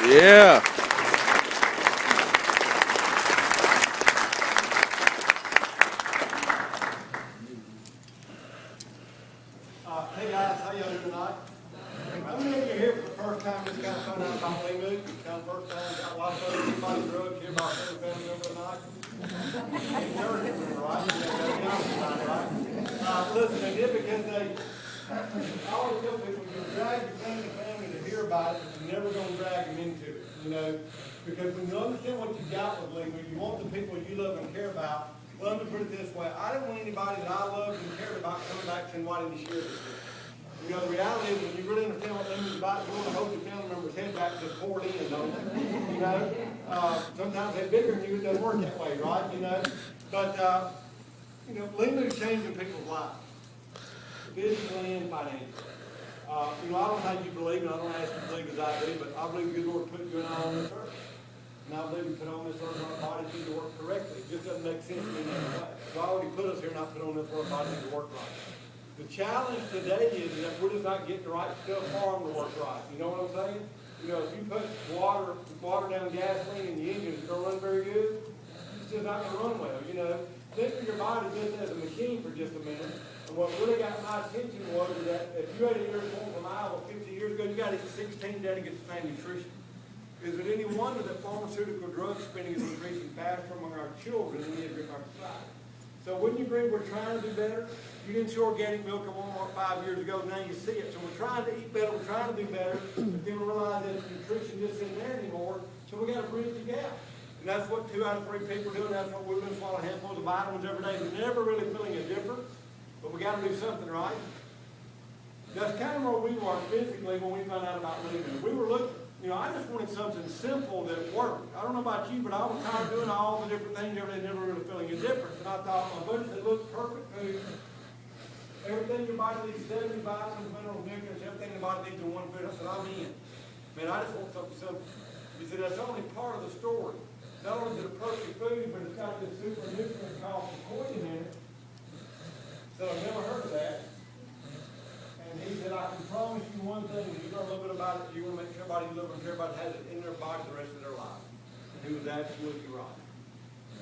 Yeah. Hey guys, how y'all doing tonight? How many of you are here for the first time just kind of found out about Limu? Kind of first time, got a lot of folks, everybody drugged here about every family member tonight? Church, right? Right? Listen, they did because I always tell people, you drag your family to hear about it, but you're never going to drag them into it, you know? Because when you understand what you got with Limu, you want the people you love and care about. Well, let me put it this way. I don't want anybody that I love and care about coming back saying, why didn't you share this with me? You know, the reality is when you really understand what Limu's about, you want to hold your family member's head back to pour it in, don't you? You know, sometimes they're bigger than you, it doesn't work that way, right? You know, but, you know, Limu's changing people's lives, physically and financially. You know, I don't know how you believe, and I don't ask you to believe as I do, but I believe the good Lord put you and I on this earth. And I believe we put on this earth our bodies need to work correctly. It just doesn't make sense to me in any way. God already put us here and I put on this earth our bodies need to work right. The challenge today is that we're just not getting the right stuff for them to work right. You know what I'm saying? You know, if you put water down gasoline in the engine, it's going to run very good. It's just not going to run well. You know, think of your body just as a machine for just a minute. And what really got my attention was that if you ate a year from Iowa 50 years ago, you got to eat 16 days to get the same nutrition. Is it any wonder that pharmaceutical drug spending is increasing faster among our children than in our society? So wouldn't you agree we're trying to do better? You didn't see organic milk at Walmart 5 years ago, now you see it. So we're trying to eat better, we're trying to do better, but then we realize that nutrition just isn't there anymore, so we got to bridge the gap. And that's what 2 out of 3 people are doing. That's what we've been swallowing handfuls of vitamins every day. We're never really feeling a difference, but we got to do something, right? That's kind of where we were physically when we found out about Limu. We were looking. You know, I just wanted something simple that worked. I don't know about you, but I was tired of doing all the different things every day, never really feeling a difference. And I thought, my buddy said, look, perfect food. Everything your body needs, 70 vitamins, minerals, nutrients, everything your body needs in one food. I said, I'm in. Man, I just want something simple. He said, that's only part of the story. Not only is it a perfect food, but it's got this super nutrient called sequoia in it. So I've never heard of that. And he said, I can promise you one thing, if you learn a little bit about it, you want to make sure everybody you love and care about has it in their body the rest of their life. And he was absolutely right.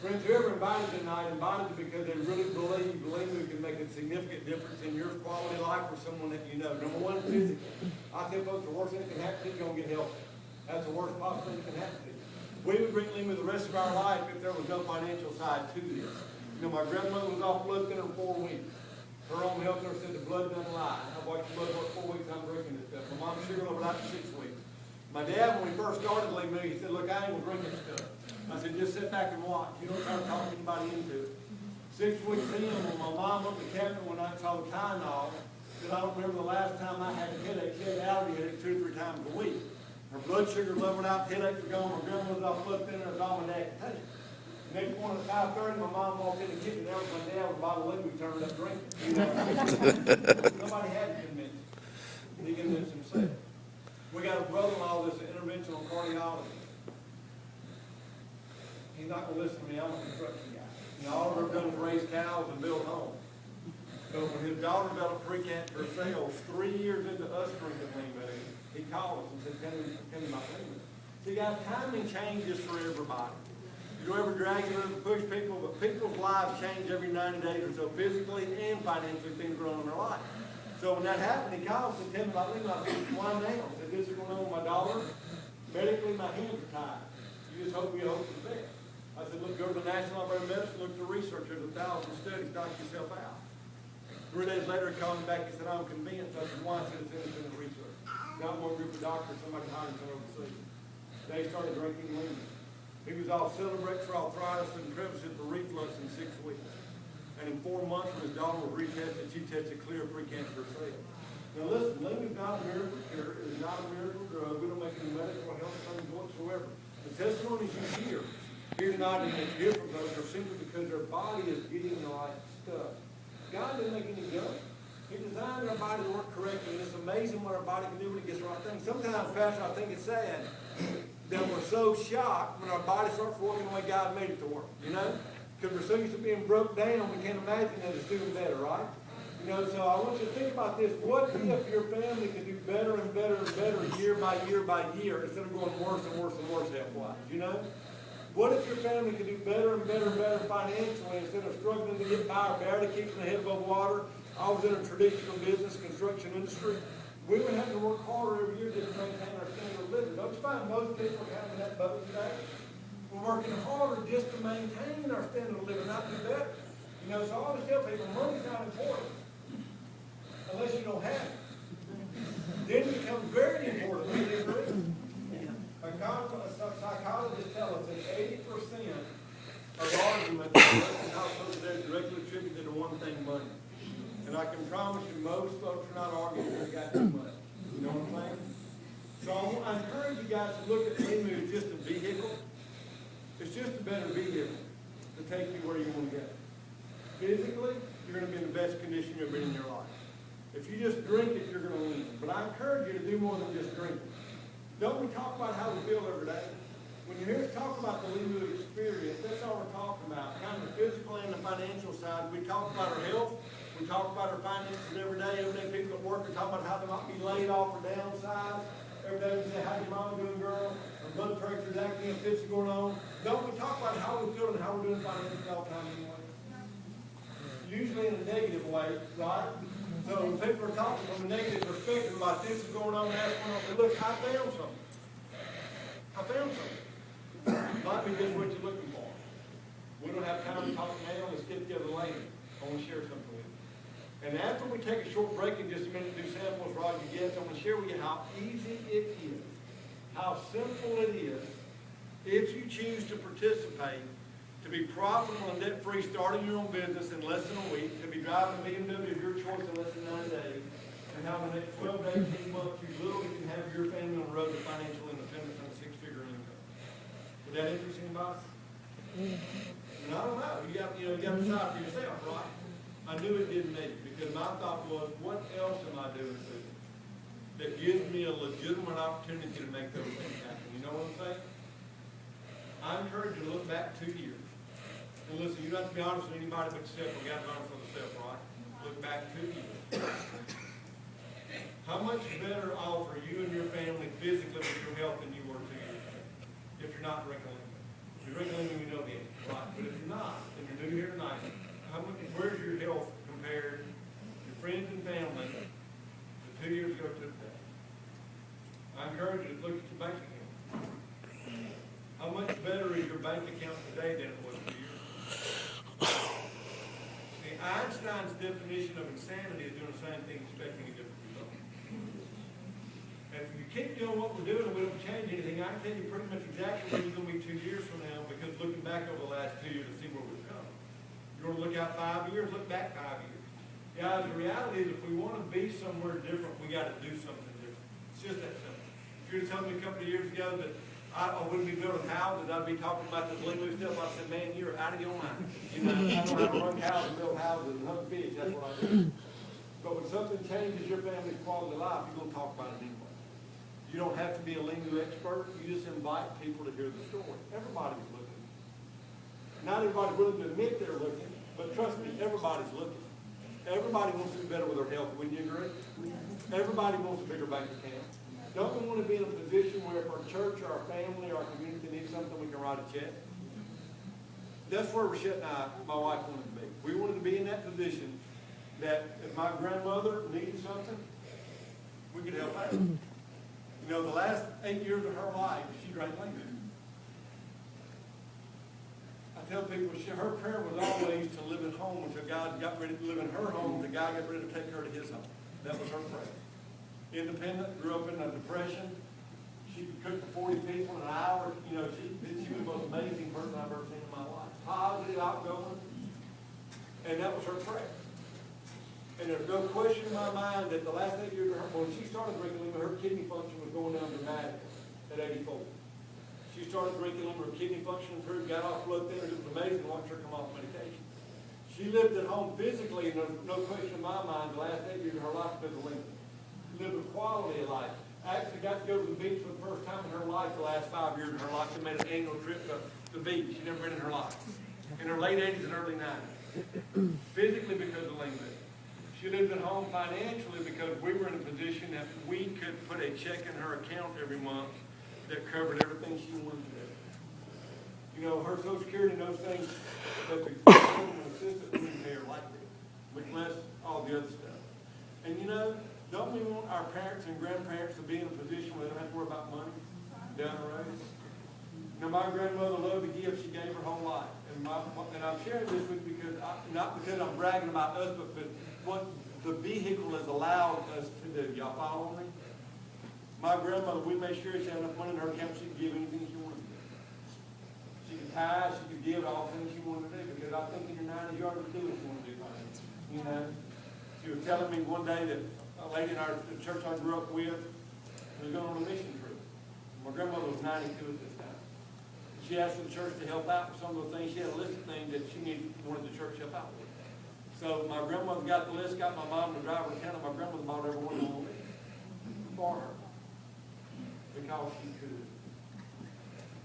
Friends, whoever invited you tonight invited you because they really believe we can make a significant difference in your quality of life for someone that you know. Number one, physically. I tell folks the worst thing that can happen to you is you're going to get healthy. That's the worst possible thing that can happen to you. We would bring Limu the rest of our life if there was no financial side to this. You know, my grandmother was off blood thinner in 4 weeks. Her own health nurse said the blood doesn't lie. I watched the blood work 4 weeks, I'm drinking this stuff. My mom's sugar level out to 6 weeks. My dad, when we first started Limu, he said, look, I ain't gonna drink this stuff. I said, just sit back and watch. You don't try to talk anybody into it. 6 weeks in, when my mom went to the cabinet one night and saw the Tylenol, said, I don't remember the last time I had a headache. She had allergy headache 2 or 3 times a week. Her blood sugar leveled out, headaches were gone, my grandma was off blood thinner, and all my dad could take. Next morning at 5:30, my mom walked in the kitchen. There was my dad with a bottle of Limu turned up drinking. You know, nobody had to convince him. He convinced himself. We got a brother-in-law that's an interventional cardiologist. He's not going to listen to me. I'm a construction guy. You know, all we've done is raise cows and build homes. So when his daughter developed precancer cells, 3 years into us drinking Limu, he called us and said, tell me about Limu. See, guys, timing changes for everybody. You don't ever drag you to push people, but people's lives change every 90 days or so, physically and financially, things go on in their life. So when that happened, he called and said, tell me about Limu. I said, why now? I said, this is going on with my daughter. Medically, my hands are tied. You just hope we hope for the best. I said, look, go to the National Library of Medicine, look at the research. There's 1,000 studies, knock yourself out. 3 days later, he called me back and said, I'm convinced. I said, why? I said, it's independent research. Got one group of doctors, somebody hired him overseas. They started drinking Limu. He was off Celebrex for arthritis and crevices for reflux in 6 weeks. And in 4 months, when his daughter was retested, she tested clear precancerous cells. Now listen, Limu is not a miracle cure. It is not a miracle drug. We don't make any medical or health claims whatsoever. The testimonies you hear tonight and make hear from those are simply because their body is getting the right stuff. God didn't make any junk. He designed our body to work correctly, and it's amazing what our body can do when it gets the right thing. Sometimes, Pastor, I think it's sad that we're so shocked when our body starts working the way God made it to work, you know? Because we're so used to being broke down, we can't imagine that it's doing better, right? You You know, so I want you to think about this. What if your family could do better and better and better year by year by year instead of going worse and worse and worse health-wise, you know? What if your family could do better and better and better financially instead of struggling to get by or barely keeping their head above water? I was in a traditional business, construction industry. We would have to work harder every year just to maintain our standard of living. Don't you find most people are having that boat today? We're working harder just to maintain our standard of living, not do better. You know, so I always tell people, money's not important unless you don't have it. Then it becomes very important. Do you agree? A psychologist tells us that 80% of arguments in households today are directly attributed to one thing, money. And I can promise you, most folks are not arguing because they got too much. You know what I'm saying? So I encourage you guys to look at Limu as just a vehicle. It's just a better vehicle to take you where you want to go. Physically, you're going to be in the best condition you've been in your life. If you just drink it, you're going to win. But I encourage you to do more than just drink it. Don't we talk about how we feel every day? When you hear us talk about the Limu experience, that's all we're talking about. Kind of the physical and the financial side. We talk about our health. We talk about our finances every day. Every day people at work are talking about how they might be laid off or downsized. Every day we say, how's your mom doing, girl? Our blood pressure's acting, fits going on. Don't we talk about how we feel and how we're doing financially all the time anyway? Usually in a negative way, right? So when people are talking from a negative perspective about this is going on, that's going on, say, look, I found something. I found something. Might be just what you're looking for. We don't have time to talk now. Let's get together later. I want to share something with you. And after we take a short break in just a minute to do samples for all you guests, I want to share with you how easy it is, how simple it is, if you choose to participate, to be profitable and debt-free, starting your own business in less than a week, to be driving a BMW of your choice in less than 9 days, and how in the next 12 to 18 months you literally can have your family on the road to financial independence and a six-figure income. Would that interest anybody? And I don't know. You got to decide for yourself, right? I knew it didn't need, because my thought was, what else am I doing that gives me a legitimate opportunity to make those things happen? You know what I'm saying? I encourage you to look back 2 years. And listen, you don't have to be honest with anybody but yourself. We got to be honest with yourself, right? Look back 2 years. How much better off are you and your family physically with your health than you were 2 years ago? If you're not drinking Limu. If you're drinking Limu, you know the answer, right? But if you're not, and you're new here tonight, where's your health compared to friends and family to 2 years ago to today? I encourage you to look at your bank account. How much better is your bank account today than it was 2 years ago? See, Einstein's definition of insanity is doing the same thing, expecting a different result. And if you keep doing what we're doing and we don't change anything, I can tell you pretty much exactly where you're going to be 2 years from now, because looking back over the last 2 years to see where we've come. You want to look out 5 years, look back 5 years. Guys, the reality is if we want to be somewhere different, we got to do something different. It's just that simple. If you were to tell me a couple of years ago that I wouldn't be building houses, I'd be talking about this Limu stuff. I said, man, you're out of your mind. You know, I don't know how to run houses, build houses, and hunt fish. That's what I do. But when something changes your family's quality of life, you're going to talk about it anyway. You don't have to be a Limu expert. You just invite people to hear the story. Everybody's looking. Not everybody's willing to admit they're looking, but trust me, everybody's looking. Everybody wants to do better with their health. Wouldn't you agree? Everybody wants a bigger bank account. Don't we want to be in a position where if our church or our family or our community needs something, we can write a check? That's where Rashette and I, my wife, wanted to be. We wanted to be in that position that if my grandmother needed something, we could help her. You know, the last 8 years of her life, she drank Limu. I tell people, her prayer was always to live at home until God got ready to live in her home, until God got ready to take her to his home. That was her prayer. Independent, grew up in a depression. She could cook for 40 people in an hour. You know, she was the most amazing person I've ever seen in my life. Positive, outgoing. And that was her prayer. And there's no question in my mind that the last 8 years of her, when she started drinking Limu, her kidney function was going down dramatically at 84. She started drinking Limu, her kidney function improved, got off blood thinners. It was amazing to watch her come off medication. She lived at home physically, and there's no question in my mind, the last 8 years of her life because of Limu. Lived a quality of life. I actually got to go to the beach for the first time in her life the last 5 years of her life. She made an annual trip to the beach. She'd never been in her life. In her late 80s and early 90s. Physically because of Limu. She lives at home financially because we were in a position that we could put a check in her account every month that covered everything she wanted to do. You know, her Social Security and those things that the government assistant wouldn't pay her lightly, much less all the other stuff. And you know, don't we want our parents and grandparents to be in a position where they don't have to worry about money down the road? You know, my grandmother loved to give. She gave her whole life. And I'm sharing this with you because, not because I'm bragging about us, but what the vehicle has allowed us to do. Y'all follow me? My grandmother, we made sure she had enough money in her account she could give anything she wanted to do. She could tithe, she could give all the things she wanted to do, because I think in your 90s you ought to do what you want to do. You know? She was telling me one day that a lady in the church I grew up with was going on a mission trip. My grandmother was 92 at this time. She asked the church to help out with some of the things. She had a list of things that she wanted the church to help out with. So my grandmother got the list, got my mom to drive her to town, and my grandmother bought every one of them on the list for her. Because she could.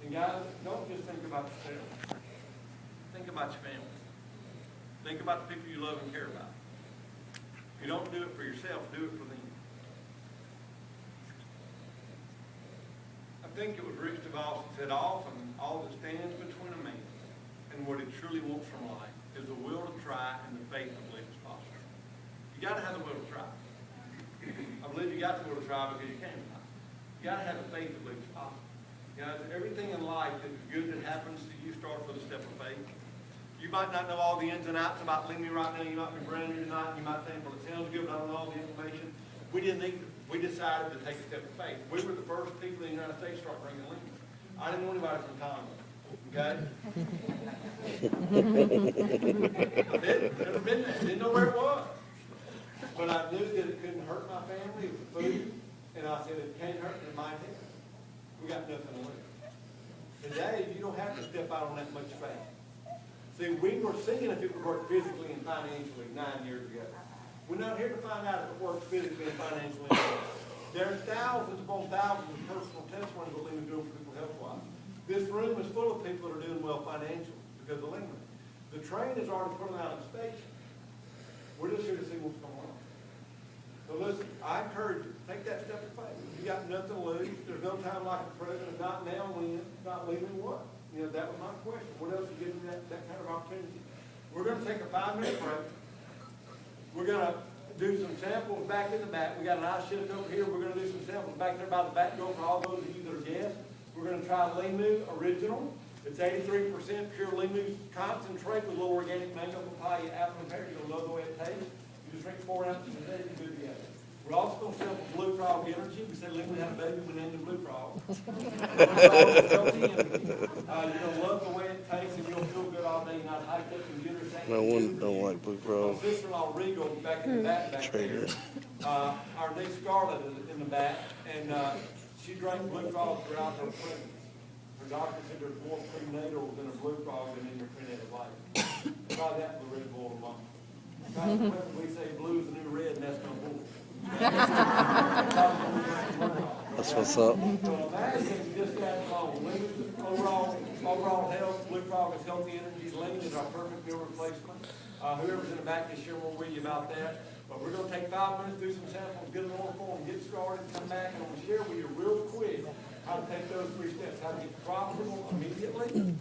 And guys, don't just think about yourself. Think about your family. Think about the people you love and care about. If you don't do it for yourself, do it for them. I think it was Rick DeVos that said, often all that stands between a man and what he truly wants from life is the will to try and the faith to believe it's possible. You got to have the will to try. I believe you got the will to try because you can try. You got to have the faith to believe it's possible. Guys, everything in life that is good that happens to you starts with a step of faith. You might not know all the ins and outs about Limu right now. You might be brand new tonight. You might think, well, it sounds good, but I don't know all the information. We didn't need. We decided to take a step of faith. We were the first people in the United States to start bringing Limu. I didn't know anybody from Congo. Okay? Never been there. Didn't know where it was. But I knew that it couldn't hurt my family. It was food. And I said, it can't hurt, it might help. We got nothing to lose. Today, you don't have to step out on that much faith. See, we were seeing if it would work physically and financially 9 years ago. We're not here to find out if it works physically and financially. There are thousands upon thousands of personal testimonies of Limu doing for people health-wise. This room is full of people that are doing well financially because of Limu. The train has already put them out of the station. We're just here to see what's going on. So listen, I encourage you, take that step of faith. You got nothing to lose. There's no time like the present. If not now, when? Not leaving what? You know, that was my question. What else is giving you that kind of opportunity? We're going to take a 5-minute break. We're going to do some samples back in the back. We got an ice chest over here. We're going to do some samples back there by the back door for all those of you that are guests. We're going to try Limu Original. It's 83% pure Limu concentrate with low organic mango, papaya, apple, and pear. You're going to love the way it tastes. You just drink 4 ounces a day. You do together. We're also going to sample Blue Frog Energy. We said Limu had a baby. We named it Blue Frog. Blue Frog is healthy energy. You're going to love the way it tastes, and you'll feel good all day. You're not hyped up and get her. No one don't like Blue Frog. My sister-in-law Regal back in the back there. Our niece Scarlett is in the back, and she drank Blue Frog throughout her pregnancy. Her doctor said there's more prenatal than a Blue Frog than in your prenatal life. Try that with Red Bull tomorrow. We say blue is the new red, and that's no bull. That's what's up. So imagine just that alone. Overall health, Blue Frog is healthy energy. Limu is our perfect meal replacement. Whoever's in the back can share more with you about that. But we're going to take 5 minutes, do some samples, get an order form, get started, come back, and I'm going to share with you real quick how to take those 3 steps. How to get profitable immediately,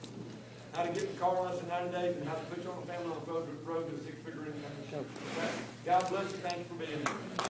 how to get the car in less than 90 days, and how to put your own family on the road to a 6-figure income. God bless you. Thank you for being here.